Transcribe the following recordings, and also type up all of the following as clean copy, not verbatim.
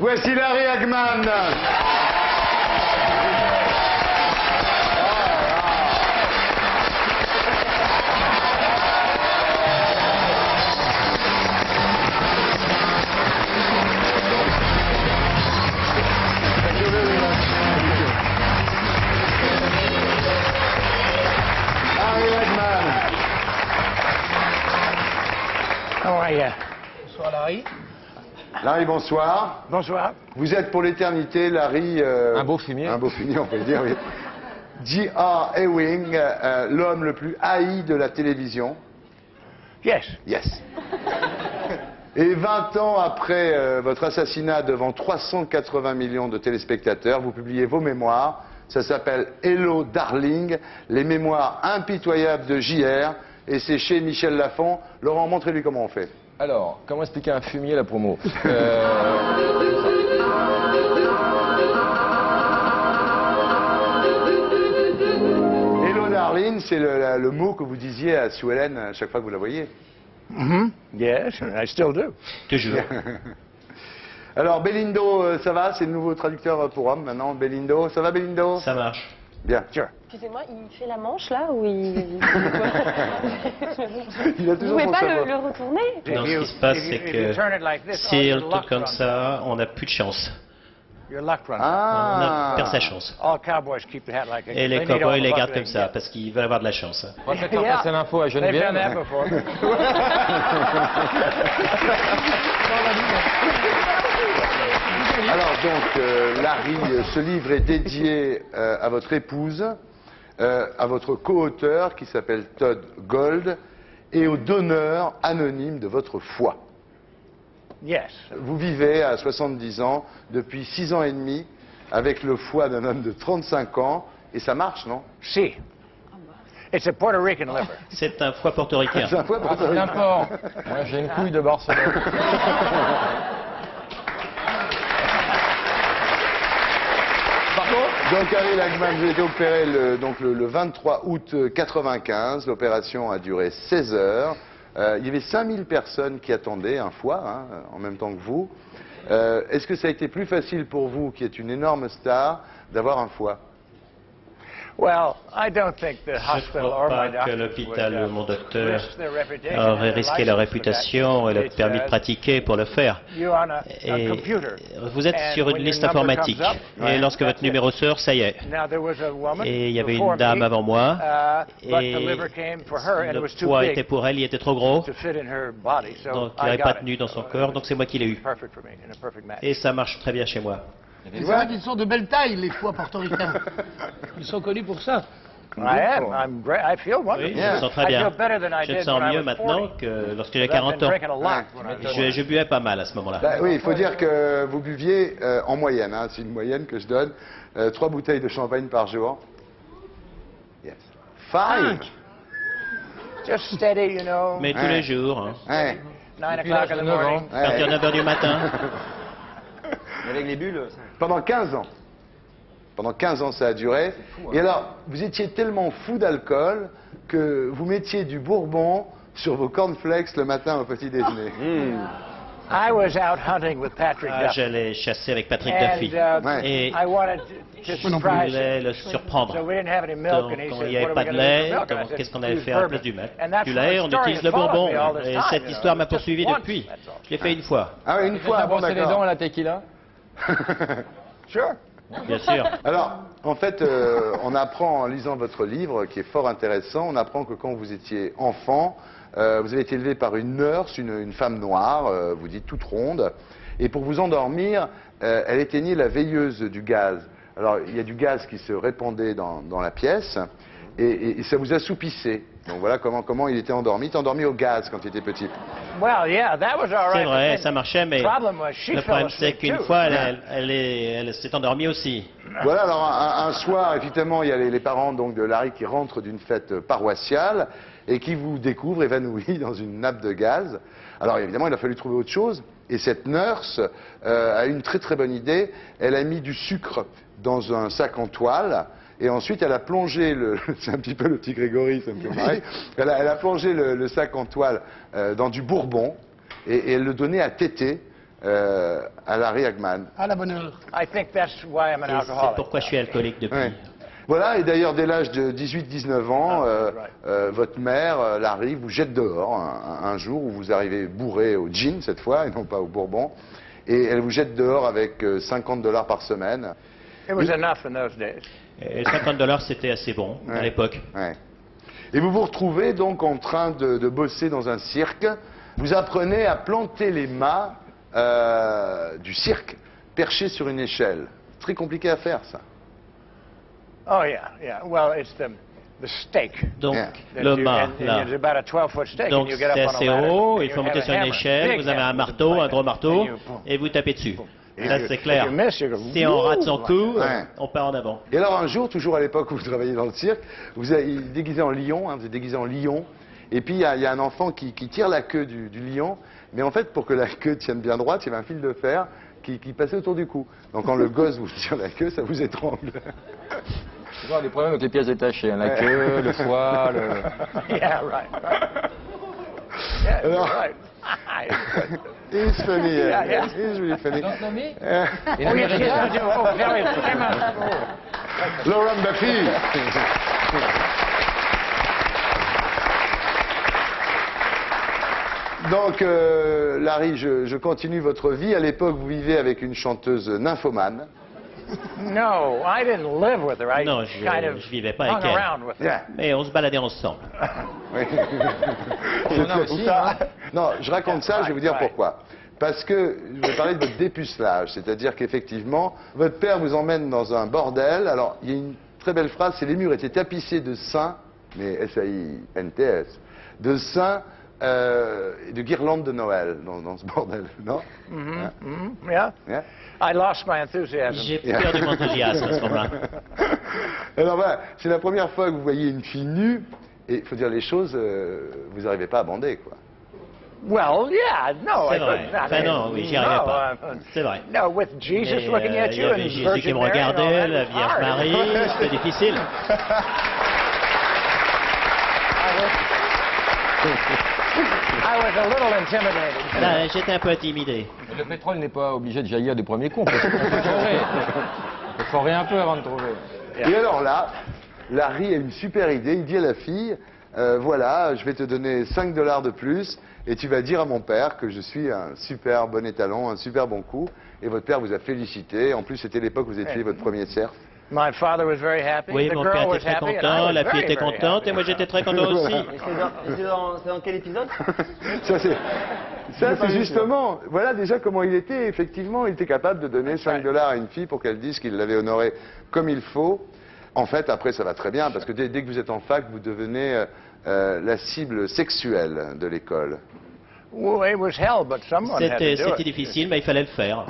Voici Larry Hagman. How are you? Bonsoir Larry. Larry, bonsoir. Bonsoir. Vous êtes pour l'éternité, Larry... un beau fumier. Un beau fumier, on peut le dire, oui. J.R. Ewing, l'homme le plus haï de la télévision. Yes. Yes. Et 20 ans après votre assassinat devant 380 millions de téléspectateurs, vous publiez vos mémoires. Ça s'appelle Hello Darling, les mémoires impitoyables de J.R. Et c'est chez Michel Lafon. Laurent, montrez-lui comment on fait. Alors, comment expliquer un fumier la promo Hello Darling, c'est le mot que vous disiez à Sue Ellen à chaque fois que vous la voyez. Yes, I still do. Toujours. Alors, Belindo, ça va? C'est le nouveau traducteur pour homme maintenant. Belindo, ça va Belindo? Ça marche. Bien. Sure. Excusez-moi, il fait la manche là ou il... Il a Vous toujours pouvez son pas savoir. le retourner? Non, ce qui se passe, c'est que si on le tourne comme ça, on n'a plus de chance. Your luck runs. On Ah. perd sa chance. All cowboys keep the hat like Et les cowboys les gardent comme ça, parce qu'ils veulent avoir de la chance. On va peut-être faire passer l'info à They've done that Geneviève. before. Alors donc, Larry, ce livre est dédié à votre épouse, à votre co-auteur qui s'appelle Todd Gold et au donneur anonyme de votre foie. Yes. Vous vivez à 70 ans depuis 6 ans et demi avec le foie d'un homme de 35 ans et ça marche, non? See. It's a Puerto Rican liver. C'est un foie portoricain. C'est un foie pour toi. N'importe. Moi, j'ai une couille de Barcelone. Donc, Harry Lagman, vous avez été opéré le 23 août 95. L'opération a duré 16 heures. Il y avait 5000 personnes qui attendaient un foie, hein, en même temps que vous. Est-ce que ça a été plus facile pour vous, qui êtes une énorme star, d'avoir un foie? Well, I don't think the Je ne hospital crois or pas my que doctor l'hôpital would, ou mon docteur risk their reputation aurait and risqué their leur license for réputation that. et le It's, permis de pratiquer pour le faire. you're on a Et computer. vous êtes And sur when une your liste number informatique. comes up, Et lorsque votre that's numéro it. sort, ça y est. Now, there was a woman Et il y avait before une dame me, avant moi. but the Et liver came for her and it le was too poids big était pour elle, il était trop gros. to fit in her body. So Donc il I n'avait pas got tenu it. dans son corps, donc c'est moi qui l'ai eu. Perfect for me, in a perfect match. Et ça marche très bien chez moi. C'est vrai qu'ils sont de belle taille, les foies portoricains. Ils sont connus pour ça. I am. I'm great. I feel wonderful. Oui, je me sens très I bien. feel better than I Je me did sens when I mieux was maintenant 40. que lorsque j'ai I've been 40 ans. drinking a lot when I was Je buvais pas mal à ce moment-là. Bah oui, il faut dire que vous buviez en moyenne, hein, c'est une moyenne que je donne, 3 bouteilles de champagne par jour. Yes. 5. just steady, you know. Mais tous Ouais. les jours, hein. Ouais. 9 Depuis o'clock l'âge in de the 9 ans. morning. À partir de 9h du matin. Avec les bulles. Pendant 15 ans. Pendant 15 ans, ça a duré. Et alors, vous étiez tellement fou d'alcool que vous mettiez du bourbon sur vos cornflakes le matin au petit déjeuner. I was out hunting with Patrick Ah, Duffy. j'allais chasser avec Patrick And Duffy. Ouais. Et I wanted to je surprise voulais him. le surprendre. So we didn't have any milk, Donc, and he quand said, il n'y avait "What pas are we de gonna do with lait, milk?" And I donc said, qu'est-ce qu'on allait "Use faire à la bourbon." place du milk? And that's Du the lait, on story utilise le that followed bourbon. me all this Et time, cette you know. histoire m'a Just poursuivi once, depuis. that's all. Je l'ai fait une fois, Ah oui, une fois, T'as bon, brossé les dents d'accord. à la tequila? Sure. bien sûr. Alors, en fait, on apprend en lisant votre livre, qui est fort intéressant, on apprend que quand vous étiez enfant, vous avez été élevé par une nurse, une femme noire, vous dites toute ronde, et pour vous endormir, elle éteignait la veilleuse du gaz. Alors, il y a du gaz qui se répandait dans la pièce, et ça vous assoupissait. Donc voilà comment il était endormi. Il était endormi au gaz quand il était petit. Well, yeah, that was all right. C'est vrai, but then ça marchait, mais the problem was she le fell problème c'est asleep qu'une too. fois, elle s'est endormie aussi. Voilà, alors un soir, effectivement, il y a les parents donc, de Larry qui rentrent d'une fête paroissiale et qui vous découvrent évanoui dans une nappe de gaz. Alors évidemment, il a fallu trouver autre chose. Et cette nurse a une très très bonne idée. Elle a mis du sucre dans un sac en toile. Et ensuite, elle a plongé c'est un petit peu le petit Grégory, ça me fait marrer. Elle a plongé le sac en toile dans du bourbon et elle le donnait à téter à Larry Hagman. À la bonne heure. I think that's why I'm an Et c'est alcoholic. pourquoi je suis alcoolique depuis. Ouais. Voilà, et d'ailleurs, dès l'âge de 18-19 ans, votre mère, Larry, vous jette dehors un jour où vous arrivez bourré au gin, cette fois, et non pas au bourbon. Et elle vous jette dehors avec $50 par semaine. It was enough in those days. Et $50, c'était assez bon à Ouais. l'époque. Ouais. Et vous vous retrouvez donc en train de bosser dans un cirque. Vous apprenez à planter les mâts du cirque perchés sur une échelle. Très compliqué à faire, ça. Oh yeah, yeah. Well, it's the stake. Donc, Yeah. that le you- mât, and là. it's about a 12-foot stake, Donc, and you get up c'est on a assez ladder, haut, and il you faut have monter a sur une hammer, échelle, big vous avez un hammer with a marteau, un point gros at it, marteau, and you boom. et vous tapez dessus. Et Ça, c'est clair. if you miss, you go, Si on rate son wouh, coup, Ouais. on part en avant. Et alors un jour, toujours à l'époque où vous travailliez dans le cirque, vous êtes déguisé en lion, hein, vous êtes déguisé en lion, et puis il y a un enfant qui tire la queue du lion, mais en fait pour que la queue tienne bien droite, il y avait un fil de fer qui passait autour du cou. Donc quand le gosse vous tire la queue, ça vous étrangle. Tu vois, des problèmes avec les pièces détachées, hein, la queue, le foie, le... Yeah, right. Yeah, you're Alors- right. It's funny, Yeah, yeah. it's really funny. Donc, nommé Eh, Et Oh, yes, l'américain. yes, I do. Oh, very famous. Lauren Buffy. Donc, Larry, je continue votre vie. À l'époque, vous vivez avec une chanteuse nymphomane. No, I didn't live with her. I Non, kind of je vivais pas hung avec elle. around with her. Yeah. Mais on se baladait ensemble. Oui. On a aussi, hein. Non, je raconte ça, je vais vous dire Right. pourquoi. Parce que je vais parler de votre dépucelage, c'est-à-dire qu'effectivement, votre père vous emmène dans un bordel. Alors, il y a une très belle phrase, c'est les murs étaient tapissés de saints, mais S-A-I-N-T-S, de saints et de guirlandes de Noël dans ce bordel, non? Hein? Yeah. Yeah? I lost my enthusiasm. J'ai perdu mon enthousiasme à ce moment-là. Alors voilà, c'est la première fois que vous voyez une fille nue, et il faut dire les choses, vous n'arrivez pas à bander, quoi. Well, yeah, no, C'est I vrai. couldn't. I Enfin mean, non, oui, j'y arrivais no, pas. C'est vrai. No, with Jesus Mais, looking at il y you avait and Jésus Virgin qui me Mary and all regardait, that, la it was Vierge hard. Marie, c'était difficile. I was a little intimidated. Là, j'étais un peu intimidé. Le pétrole n'est pas obligé de jaillir du premier coup. Il faut forer. Il faut forer un peu avant de trouver. Et alors là, Larry a une super idée, il dit à la fille, voilà, je vais te donner $5 de plus, et tu vas dire à mon père que je suis un super bon étalon, un super bon coup, et votre père vous a félicité. En plus, c'était l'époque où vous étiez votre premier cerf. My father was very happy. Oui, the mon girl père was était très happy, and I content, was la fille very, était very contente, happy. et moi j'étais très content aussi. C'est dans quel épisode? Ça, c'est justement, voilà déjà comment il était. Effectivement, il était capable de donner $5 à une fille pour qu'elle dise qu'il l'avait honorée comme il faut. En fait, après, ça va très bien, parce que dès que vous êtes en fac, vous devenez la cible sexuelle de l'école. Well, it was hell, but someone had to do C'était it. difficile, mais il fallait le faire.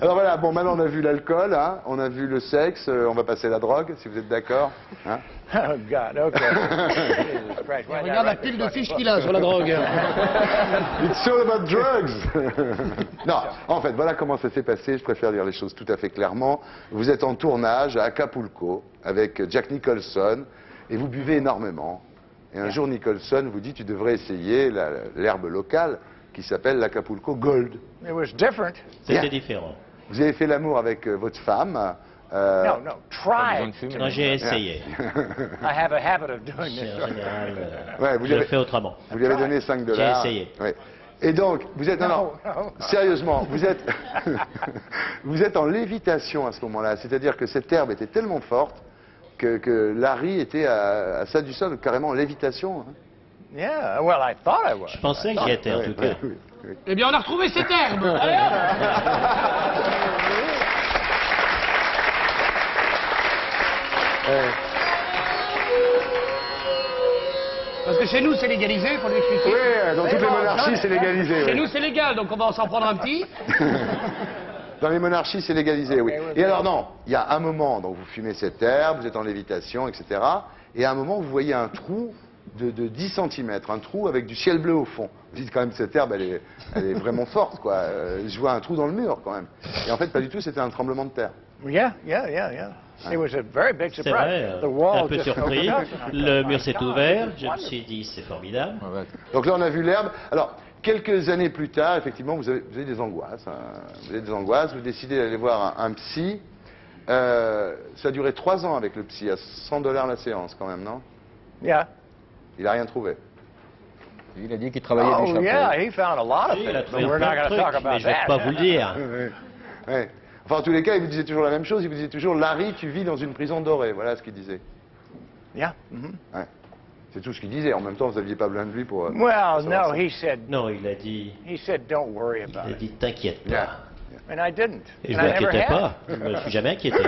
Alors voilà, bon, maintenant on a vu l'alcool, hein, on a vu le sexe, on va passer à la drogue, si vous êtes d'accord. Hein. Oh, God, okay. Jesus Christ, why Regarde la not pile de fiches qu'il a sur la drogue. It's all about drugs. Non, en fait, voilà comment ça s'est passé. Je préfère dire les choses tout à fait clairement. Vous êtes en tournage à Acapulco avec Jack Nicholson et vous buvez énormément. Et un jour, Nicholson vous dit tu devrais essayer l'herbe locale qui s'appelle l'Acapulco Gold. It was different. C'était Yeah. différent. Vous avez fait l'amour avec votre femme. No, no, besoin tried. de fumer. Moi j'ai essayé. I have a habit of doing En this. général, Ouais, vous je le avez- fais autrement. Vous lui avez donné $5. J'ai essayé. Ouais. Et donc, vous êtes... Non, non, No. sérieusement, vous êtes... vous êtes en lévitation à ce moment-là. C'est-à-dire que cette herbe était tellement forte que Larry était à ça du sol, carrément en lévitation. Hein. Yeah, well, I thought I was. Je pensais que j'y étais en Ouais, tout ouais, cas. oui, oui. Eh bien, on a retrouvé cette herbe. Allez, hop. Parce que chez nous, c'est légalisé, il faut l'expliquer. Oui, dans toutes les monarchies, c'est légalisé. Chez oui. nous, c'est légal, donc on va s'en prendre un petit. Dans les monarchies, c'est légalisé, oui. Et alors, non, il y a un moment, donc vous fumez cette herbe, vous êtes en lévitation, etc. Et à un moment, vous voyez un trou de 10 cm, un trou avec du ciel bleu au fond. Vous dites quand même, cette herbe, elle est vraiment forte, quoi. Je vois un trou dans le mur, quand même. Et en fait, pas du tout, c'était un tremblement de terre. Yeah, yeah, yeah, yeah. It was a very big C'est surprise. vrai, The wall un peu just surpris. opened up. Le mur s'est ouvert. Je me suis dit, c'est formidable. Ouais, ouais. Donc là, on a vu l'herbe. Alors, quelques années plus tard, effectivement, vous avez des angoisses. Hein. Vous avez des angoisses, vous décidez d'aller voir un psy. Ça a duré 3 ans avec le psy, à $100 la séance quand même, non? Yeah. Il n'a rien trouvé. Il a dit qu'il travaillait des Oh, chapeaux. yeah, he found a lot of Il a things, trouvé but we're not plein going de to talk trucs, mais about je vais that. pas vous le dire. Ouais. Enfin, en tous les cas, il vous disait toujours la même chose. Il vous disait toujours, Larry, tu vis dans une prison dorée. Voilà ce qu'il disait. Yeah. Mhm. Ouais. C'est tout ce qu'il disait. En même temps, vous n'aviez pas besoin de lui pour... Well, savoir no, ça. Non, Non, he said, don't worry about il a it. dit t'inquiète pas. Yeah. And I didn't. Et je And ne I never m'inquiétais had. pas. Je me suis jamais inquiété.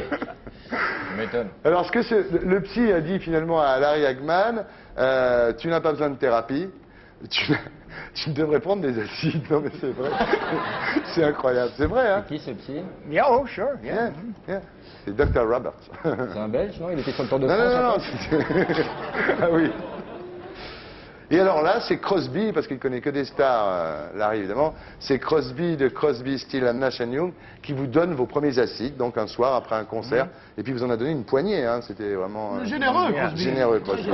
Tu m'étonnes. Alors, ce que le psy a dit finalement à Larry Hagman, tu n'as pas besoin de thérapie, tu devrais prendre des acides. Non, mais c'est vrai. C'est incroyable. C'est vrai, hein? Qui c'est le psy? Yeah, oh, sure. Yeah. Yeah, yeah. C'est Dr. Roberts. C'est un Belge, non? Il était sur le Tour de Non, France. non, non, après non. Ah oui. Et alors là, c'est Crosby, parce qu'il connaît que des stars, Larry évidemment, c'est Crosby de Crosby, Still and Nash Young qui vous donne vos premiers acides, donc un soir après un concert, et puis vous en a donné une poignée, hein, c'était vraiment... Généreux, Crosby. Généreux, Crosby.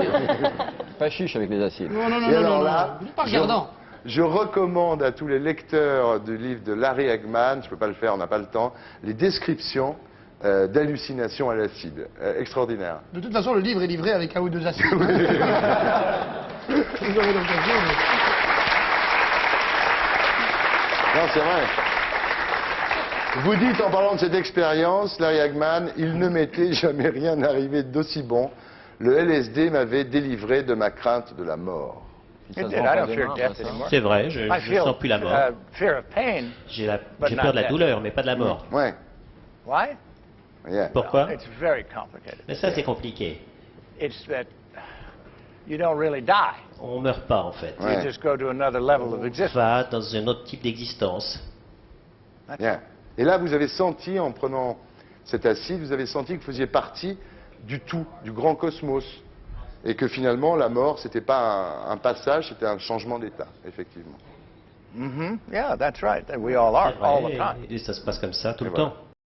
Pas chiche avec les acides. Non, non, non, Et non, alors non, là, non. Pas regardant. Je recommande à tous les lecteurs du livre de Larry Hagman, je ne peux pas le faire, on n'a pas le temps, les descriptions d'hallucinations à l'acide. Extraordinaire. De toute façon, le livre est livré avec un ou deux acides. Vous aurez l'occasion, mais- Non, c'est vrai. Vous dites en parlant de cette expérience, Larry Hagman, il ne m'était jamais rien arrivé d'aussi bon. Le LSD m'avait délivré de ma crainte de la mort. Ça It se did. vend I pas don't des fear mains, death ça, ça. anymore. C'est vrai, je I ne feel sens plus la mort. fear of pain. J'ai but not peur de la death. douleur, mais pas de la mort. Ouais. Why? Yeah. Pourquoi? It's very complicated. Mais ça, c'est compliqué. It's that you don't really die. On meurt pas, en fait. Ouais. You just go to another level of On existence. va dans un autre type d'existence. Yeah. Et là, vous avez senti, en prenant cet acide, vous avez senti que vous faisiez partie du tout, du grand cosmos. Et que finalement, la mort, c'était pas un passage, c'était un changement d'état, effectivement. Mm-hmm. Yeah, that's right. We all are, C'est all vrai, the time. et ça se passe comme ça tout Et le voilà. temps.